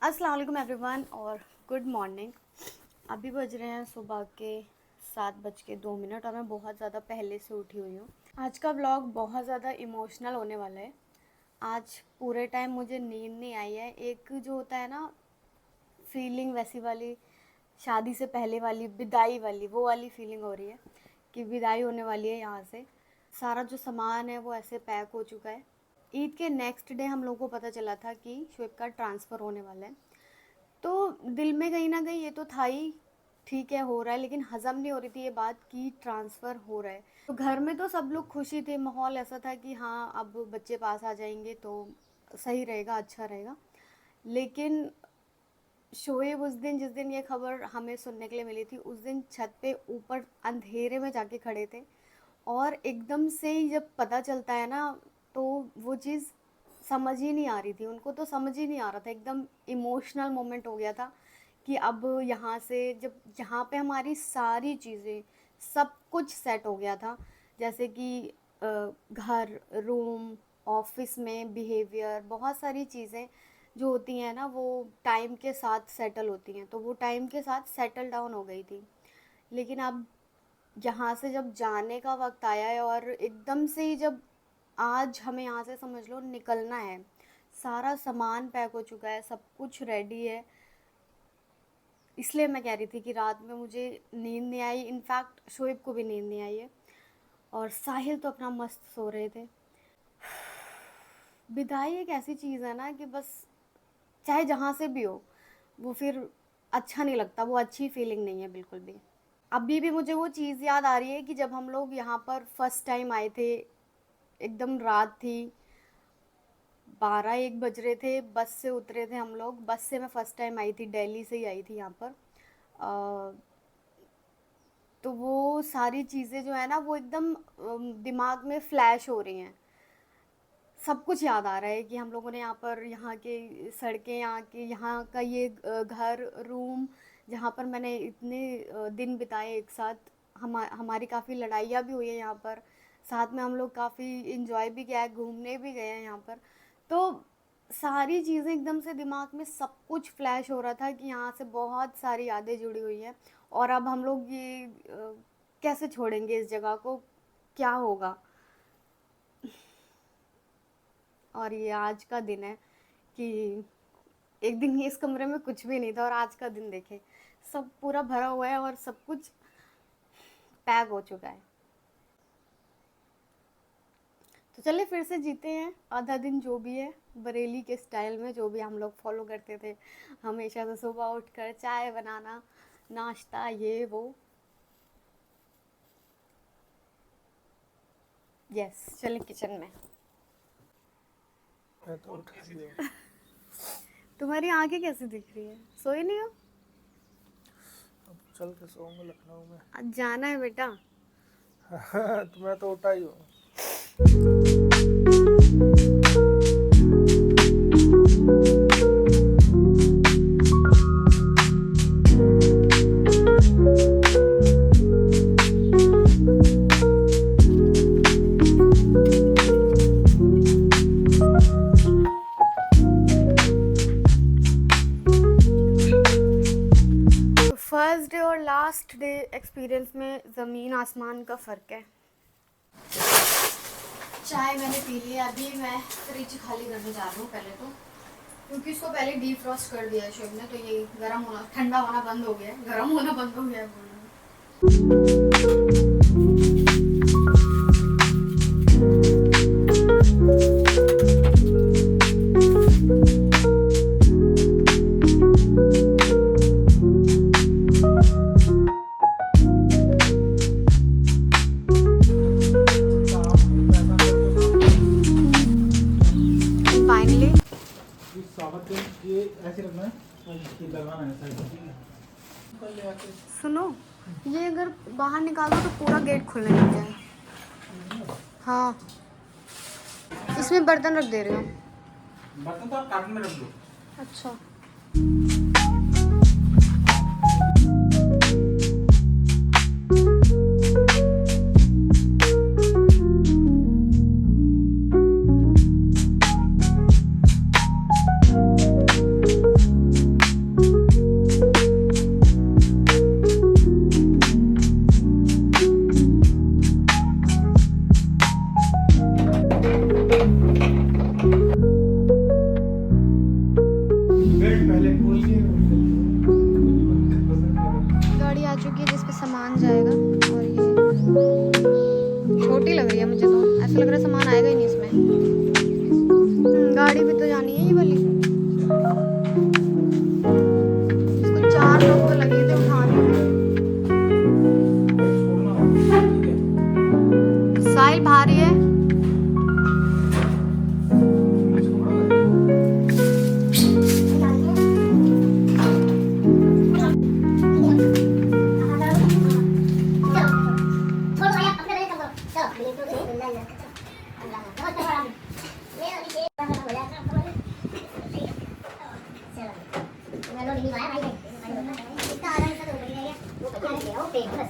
अस्सलाम वालेकुम एवरीवन और गुड मॉर्निंग। अभी बज रहे हैं सुबह के 7:02 और मैं बहुत ज़्यादा पहले से उठी हुई हूँ। आज का व्लॉग बहुत ज़्यादा इमोशनल होने वाला है। आज पूरे टाइम मुझे नींद नहीं आई है। एक जो होता है ना फीलिंग, वैसी वाली शादी से पहले वाली विदाई वाली, वो वाली फीलिंग हो रही है कि विदाई होने वाली है यहाँ से। सारा जो सामान है वो ऐसे पैक हो चुका है। ईद के नेक्स्ट डे हम लोगों को पता चला था कि शुएब का ट्रांसफ़र होने वाला है। तो दिल में कहीं ना कहीं ये तो था ही, ठीक है हो रहा है, लेकिन हज़म नहीं हो रही थी ये बात कि ट्रांसफ़र हो रहा है। तो घर में तो सब लोग खुशी थे, माहौल ऐसा था कि हाँ अब बच्चे पास आ जाएंगे तो सही रहेगा, अच्छा रहेगा। लेकिन शोएब उस दिन, जिस दिन ये खबर हमें सुनने के लिए मिली थी, उस दिन छत पे ऊपर अंधेरे में जाके खड़े थे और एकदम से ही जब पता चलता है ना तो वो चीज़ समझ ही नहीं आ रही थी। उनको तो समझ ही नहीं आ रहा था, एकदम इमोशनल मोमेंट हो गया था कि अब यहाँ से जब जहाँ पे हमारी सारी चीज़ें सब कुछ सेट हो गया था, जैसे कि घर, रूम, ऑफिस में बिहेवियर, बहुत सारी चीज़ें जो होती हैं ना वो टाइम के साथ सेटल होती हैं, तो वो टाइम के साथ सेटल डाउन हो गई थी। लेकिन अब यहाँ से जब जाने का वक्त आया है और एकदम से ही जब आज हमें यहाँ से समझ लो निकलना है, सारा सामान पैक हो चुका है, सब कुछ रेडी है। इसलिए मैं कह रही थी कि रात में मुझे नींद नहीं आई, इनफैक्ट शोएब को भी नींद नहीं आई है और साहिल तो अपना मस्त सो रहे थे। विदाई एक ऐसी चीज़ है ना कि बस चाहे जहाँ से भी हो वो फिर अच्छा नहीं लगता, वो अच्छी फीलिंग नहीं है बिल्कुल भी। अभी भी मुझे वो चीज़ याद आ रही है कि जब हम लोग यहाँ पर फर्स्ट टाइम आए थे, एकदम रात थी, 12-1 बज रहे थे, बस से उतरे थे हम लोग। बस से मैं फ़र्स्ट टाइम आई थी, दिल्ली से ही आई थी यहाँ पर। तो वो सारी चीज़ें जो है ना वो एकदम दिमाग में फ़्लैश हो रही हैं। सब कुछ याद आ रहा है कि हम लोगों ने यहाँ पर, यहाँ के सड़कें, यहाँ का ये घर, रूम, जहाँ पर मैंने इतने दिन बिताए एक साथ। हमारी काफ़ी लड़ाइयाँ भी हुई हैं यहाँ पर, साथ में हम लोग काफ़ी इंजॉय भी किया है, घूमने भी गए हैं यहाँ पर। तो सारी चीज़ें एकदम से दिमाग में सब कुछ फ्लैश हो रहा था कि यहाँ से बहुत सारी यादें जुड़ी हुई हैं और अब हम लोग ये कैसे छोड़ेंगे इस जगह को, क्या होगा। और ये आज का दिन है कि एक दिन इस कमरे में कुछ भी नहीं था और आज का दिन देखें सब पूरा भरा हुआ है और सब कुछ पैक हो चुका है। तो चलिए फिर से जीते हैं आधा दिन, जो भी है बरेली के स्टाइल में, जो भी हम लोग फॉलो करते थे हमेशा से, सुबह उठकर चाय बनाना, नाश्ता, ये वो। यस, चलिए किचन में। मैं तो उठा ही हूँ। तुम्हारी आंखें कैसी दिख रही है, सोई नहीं हो? अब चल के सोऊंगा लखनऊ में। आज जाना है बेटा। तो मैं तो उठा ही हूँ। फर्स्ट डे और लास्ट डे एक्सपीरियंस में ज़मीन आसमान का फ़र्क है। चाय मैंने पी ली है, अभी मैं फ्रिज खाली करने जा रही हूँ पहले तो, क्योंकि इसको पहले डीफ्रॉस्ट कर दिया है शुभ ने, तो ये गर्म होना, ठंडा होना बंद हो गया है, गर्म होना बंद हो गया है। फाइनली ये ऐसे रखना है, ये लगाना है साइड में। सुनो, ये अगर बाहर निकाल दो तो पूरा गेट खुलने लग जाए। हाँ, इसमें बर्तन रख दे रही हूँ। बर्तन तो आप कार्टन में रख दो। अच्छा। गेट पहले खोलिए। गाड़ी आ चुकी है जिस पे सामान जाएगा, और ये छोटी लग रही है मुझे तो, ऐसा लग रहा है सामान आएगा ही नहीं इसमें। गाड़ी भी तो जानी है ये वाली, इसको 4 लोग तो लगे थे उठाने में। साहिल भारी है।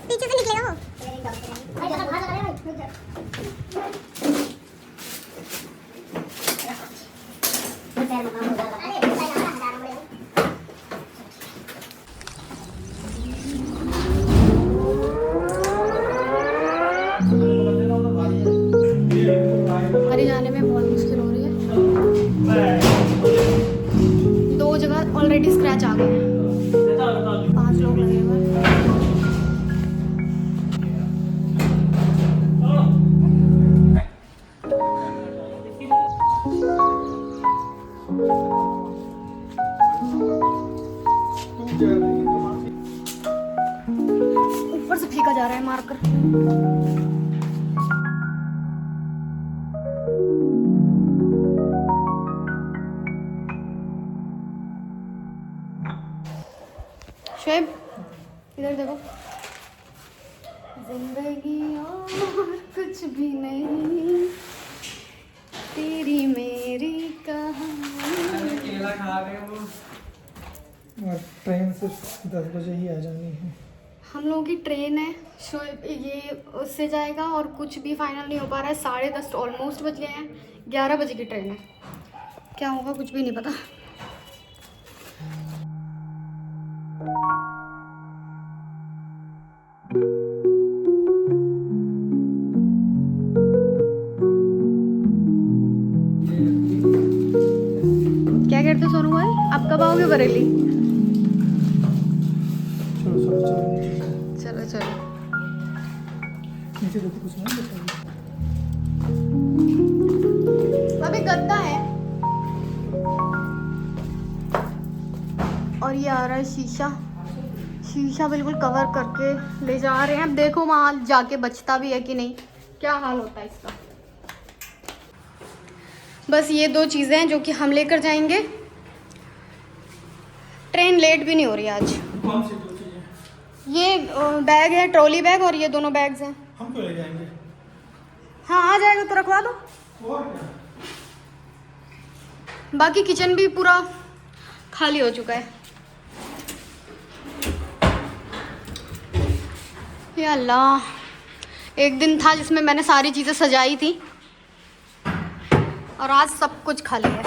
पीछे से निकलेगा वो। गाड़ी जाने में बहुत मुश्किल हो रही है। 2 जगह ऑलरेडी स्क्रैच आ गए हैं। 5 लोग लगे हुए हैं। ऊपर से फेंका जा रहा है मारकर। शोएब इधर देखो। जिंदगी और कुछ भी नहीं, तेरी मेरी कहानी। केला खा रहे हो। और ट्रेन से 10 बजे ही आ जानी है। हम लोगों की ट्रेन है, शोएब ये उससे जाएगा और कुछ भी फाइनल नहीं हो पा रहा है। 10:30 ऑलमोस्ट बज गए हैं। 11 बजे की ट्रेन है। क्या होगा कुछ भी नहीं पता। क्या कहते हो सोनू भाई, आप कब आओगे बरेली? चलो चलो। नीचे देखो कुछ नहीं बताइए। अभी गद्दा है और ये आ रहा है शीशा। शीशा बिल्कुल कवर करके ले जा रहे हैं। अब देखो वहाँ जाके बचता भी है कि नहीं, क्या हाल होता है इसका। बस ये 2 चीज़ें हैं जो कि हम लेकर जाएंगे। ट्रेन लेट भी नहीं हो रही आज। कौन सी 2 चीजें? ये बैग है, ट्रॉली बैग, और ये दोनों बैग्स हैं। हम क्यों ले जाएंगे? हाँ आ जाएगा तो रखवा दो। और क्या? बाकी किचन भी पूरा खाली हो चुका है। या अल्लाह, एक दिन था जिसमें मैंने सारी चीज़ें सजाई थी और आज सब कुछ खाली है।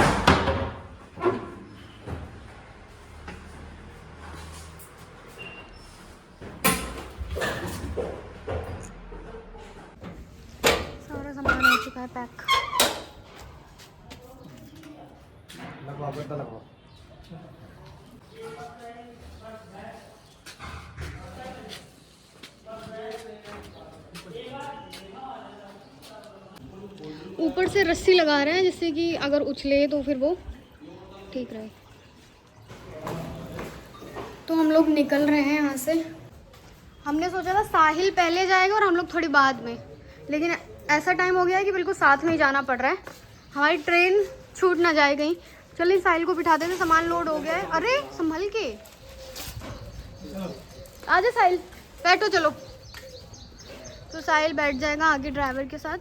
सारा सामान हो चुका है पैक। ऊपर से रस्सी लगा रहे हैं जिससे कि अगर उछले तो फिर वो ठीक रहे। तो हम लोग निकल रहे हैं यहाँ से। हमने सोचा था साहिल पहले जाएगा और हम लोग थोड़ी बाद में, लेकिन ऐसा टाइम हो गया है कि बिल्कुल साथ में ही जाना पड़ रहा है। हमारी ट्रेन छूट ना जाए कहीं। चलिए साहिल को बिठा देते, सामान लोड हो गया है। अरे संभल के आजा साहिल, बैठो चलो। तो साहिल बैठ जाएगा आगे ड्राइवर के साथ।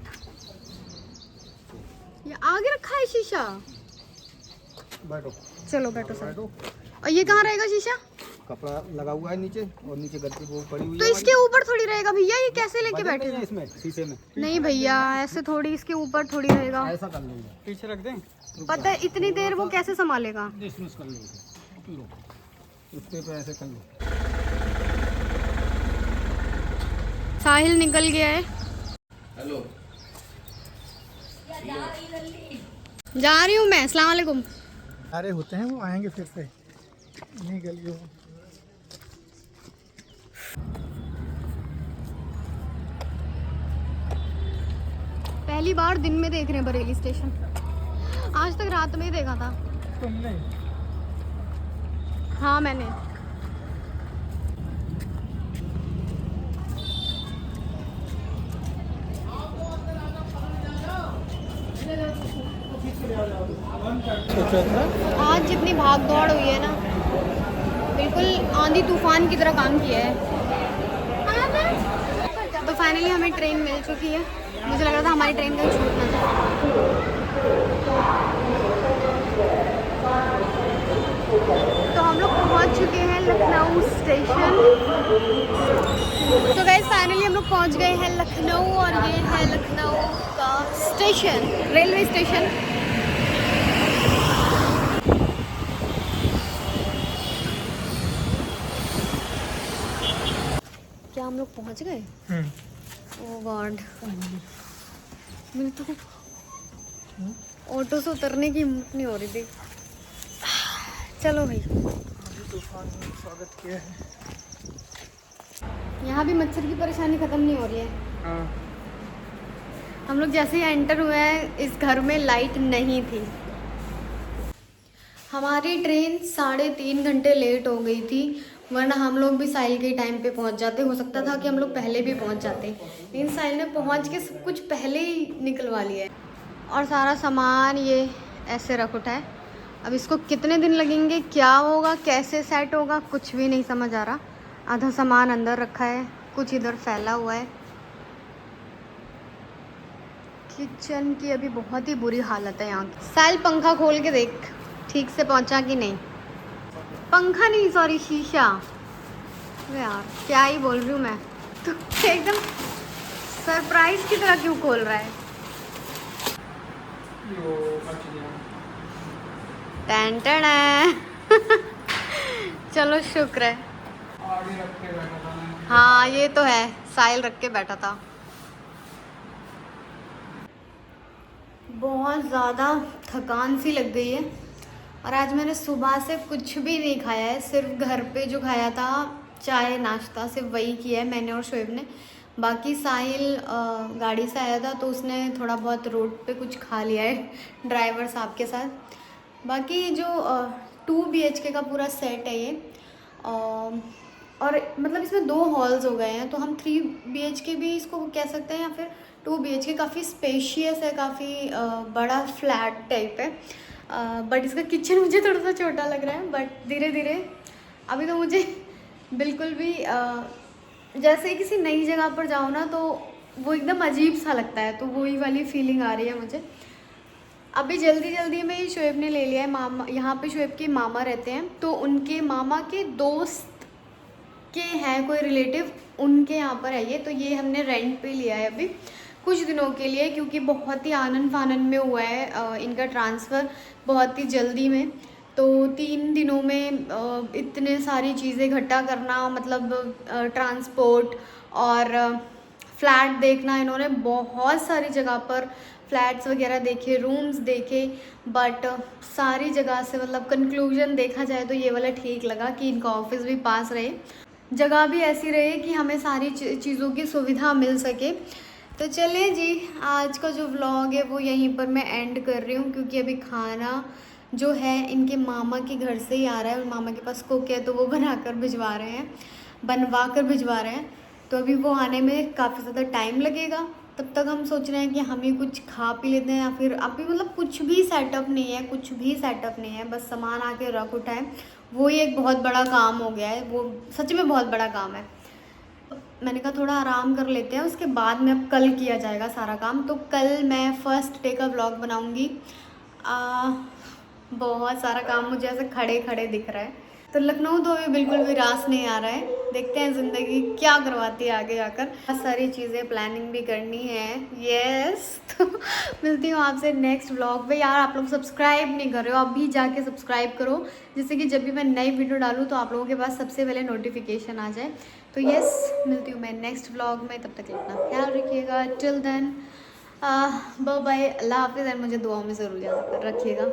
ये आगे रखा है शीशा। बैठो। चलो बैठो साहिल। और ये कहाँ रहेगा शीशा? कपड़ा लगा हुआ है नीचे और नीचे गद्दी वो पड़ी हुई तो है। इसके ऊपर थोड़ी रहेगा भैया, ये कैसे लेके बैठे हैं? इसमें शीशे में नहीं भैया, ऐसे थोड़ी, इसके ऊपर थोड़ी रहेगा। ऐसा कर लेंगे, पीछे रख दें। पता है इतनी देर वो कैसे संभालेगा? डिसमिस कर लेंगे। लो उसके पे ऐसे कर लो। साहिल निकल गया है। हेलो, जा रही हूँ मैं। अस्सलाम वालेकुम। अरे होते हैं वो आएंगे फिर से। नहीं गलियों में। पहली बार दिन में देख रहे हैं बरेली स्टेशन। आज तक रात में ही देखा था। तुमने? हाँ मैंने। सोचा था आज जितनी भाग दौड़ हुई है ना, बिल्कुल आंधी तूफान की तरह काम किया है। तो फाइनली हमें ट्रेन मिल चुकी है। मुझे लग रहा था हमारी ट्रेन कहीं छूट ना जाए। तो हम लोग पहुंच चुके हैं लखनऊ स्टेशन। तो गाइस फाइनली हम लोग पहुंच गए हैं लखनऊ, और ये है लखनऊ का स्टेशन, रेलवे स्टेशन। क्या हम लोग पहुंच गए? ओह गॉड, मेरे तो ऑटो से उतरने की हिम्मत नहीं हो रही थी। चलो भाई, तूफान ने स्वागत किया है। यहाँ भी मच्छर की परेशानी ख़त्म नहीं हो रही है। हाँ। हम लोग जैसे ही एंटर हुए हैं, इस घर में लाइट नहीं थी। हमारी ट्रेन 3.5 घंटे लेट हो गई थी, वरना हम लोग भी साहिल के टाइम पे पहुंच जाते। हो सकता था कि हम लोग पहले भी पहुंच जाते, लेकिन साहिल ने पहुंच के सब कुछ पहले ही निकलवा लिया है। और सारा सामान ये ऐसे रख उठा है। अब इसको कितने दिन लगेंगे, क्या होगा, कैसे सेट होगा, कुछ भी नहीं समझ आ रहा। आधा सामान अंदर रखा है, कुछ इधर फैला हुआ है। किचन की अभी बहुत ही बुरी हालत है यहाँ की। साहिल पंखा खोल के देख, ठीक से पहुंचा कि नहीं। पंखा नहीं, सॉरी शीशा। अरे यार क्या ही बोल रही हूँ मैं। तो एकदम सरप्राइज की तरह क्यों खोल रहा है? टन टन है। चलो शुक्र है। हाँ ये तो है, साहिल रख के बैठा था। बहुत ज़्यादा थकान सी लग गई है, और आज मैंने सुबह से कुछ भी नहीं खाया है। सिर्फ घर पे जो खाया था चाय नाश्ता, सिर्फ वही किया है मैंने और शोएब ने। बाकी साहिल गाड़ी से आया था तो उसने थोड़ा बहुत रोड पे कुछ खा लिया है ड्राइवर साहब के साथ। बाकी जो 2 BHK का पूरा सेट है ये, और मतलब इसमें 2 हॉल्स हो गए हैं, तो हम 3 BHK भी इसको कह सकते हैं, या फिर 2 BHK। काफ़ी स्पेशियस है, काफ़ी बड़ा फ्लैट टाइप है। बट इसका किचन मुझे थोड़ा सा छोटा लग रहा है, बट धीरे धीरे अभी तो मुझे बिल्कुल भी जैसे ही किसी नई जगह पर जाओ ना, तो वो एकदम अजीब सा लगता है। तो वही वाली फीलिंग आ रही है मुझे। अभी जल्दी जल्दी में शोएब ने ले लिया है मामा। यहाँ पे शोएब के मामा रहते हैं, तो उनके मामा के दोस्त के हैं कोई रिलेटिव, उनके यहाँ पर है ये। तो ये हमने रेंट पे लिया है अभी कुछ दिनों के लिए, क्योंकि बहुत ही आनन फानन में हुआ है इनका ट्रांसफ़र, बहुत ही जल्दी में। तो 3 दिनों में इतने सारी चीज़ें इकट्ठा करना, मतलब ट्रांसपोर्ट और फ्लैट देखना। इन्होंने बहुत सारी जगह पर फ्लैट्स वगैरह देखे, रूम्स देखे, बट सारी जगह से मतलब कंक्लूजन देखा जाए तो ये वाला ठीक लगा कि इनका ऑफिस भी पास रहे, जगह भी ऐसी रहे कि हमें सारी चीज़ों की सुविधा मिल सके। तो चलिए जी, आज का जो व्लॉग है वो यहीं पर मैं एंड कर रही हूँ, क्योंकि अभी खाना जो है इनके मामा के घर से ही आ रहा है, और मामा के पास कुक है तो वो बनवा कर भिजवा रहे हैं। तो अभी वो आने में काफ़ी ज़्यादा टाइम लगेगा। तब तक हम सोच रहे हैं कि हम ही कुछ खा पी लेते हैं, या फिर अभी मतलब कुछ भी सेटअप नहीं है, बस सामान आके रख उठा है। वो ही एक बहुत बड़ा काम हो गया है, वो सच में बहुत बड़ा काम है। मैंने कहा थोड़ा आराम कर लेते हैं, उसके बाद में अब कल किया जाएगा सारा काम। तो कल मैं फर्स्ट डे का व्लॉग बनाऊंगी। बहुत सारा काम मुझे ऐसे खड़े खड़े दिख रहा है। तो लखनऊ तो अभी बिल्कुल भी रास नहीं आ रहा है। देखते हैं ज़िंदगी क्या करवाती है आगे जाकर। बहुत सारी चीज़ें प्लानिंग भी करनी है। यस। तो मिलती हूँ आपसे नेक्स्ट व्लॉग में। यार आप लोग सब्सक्राइब नहीं कर रहे हो, अभी जाके सब्सक्राइब करो, जिससे कि जब भी मैं नई वीडियो डालूँ तो आप लोगों के पास सबसे पहले नोटिफिकेशन आ जाए। तो यस, मिलती हूँ मैं नेक्स्ट व्लॉग में। तब तक अपना ख्याल रखिएगा। टिल देन बाय बाय, अल्लाह हाफिज़। एंड मुझे दुआओं में ज़रूर याद रखिएगा।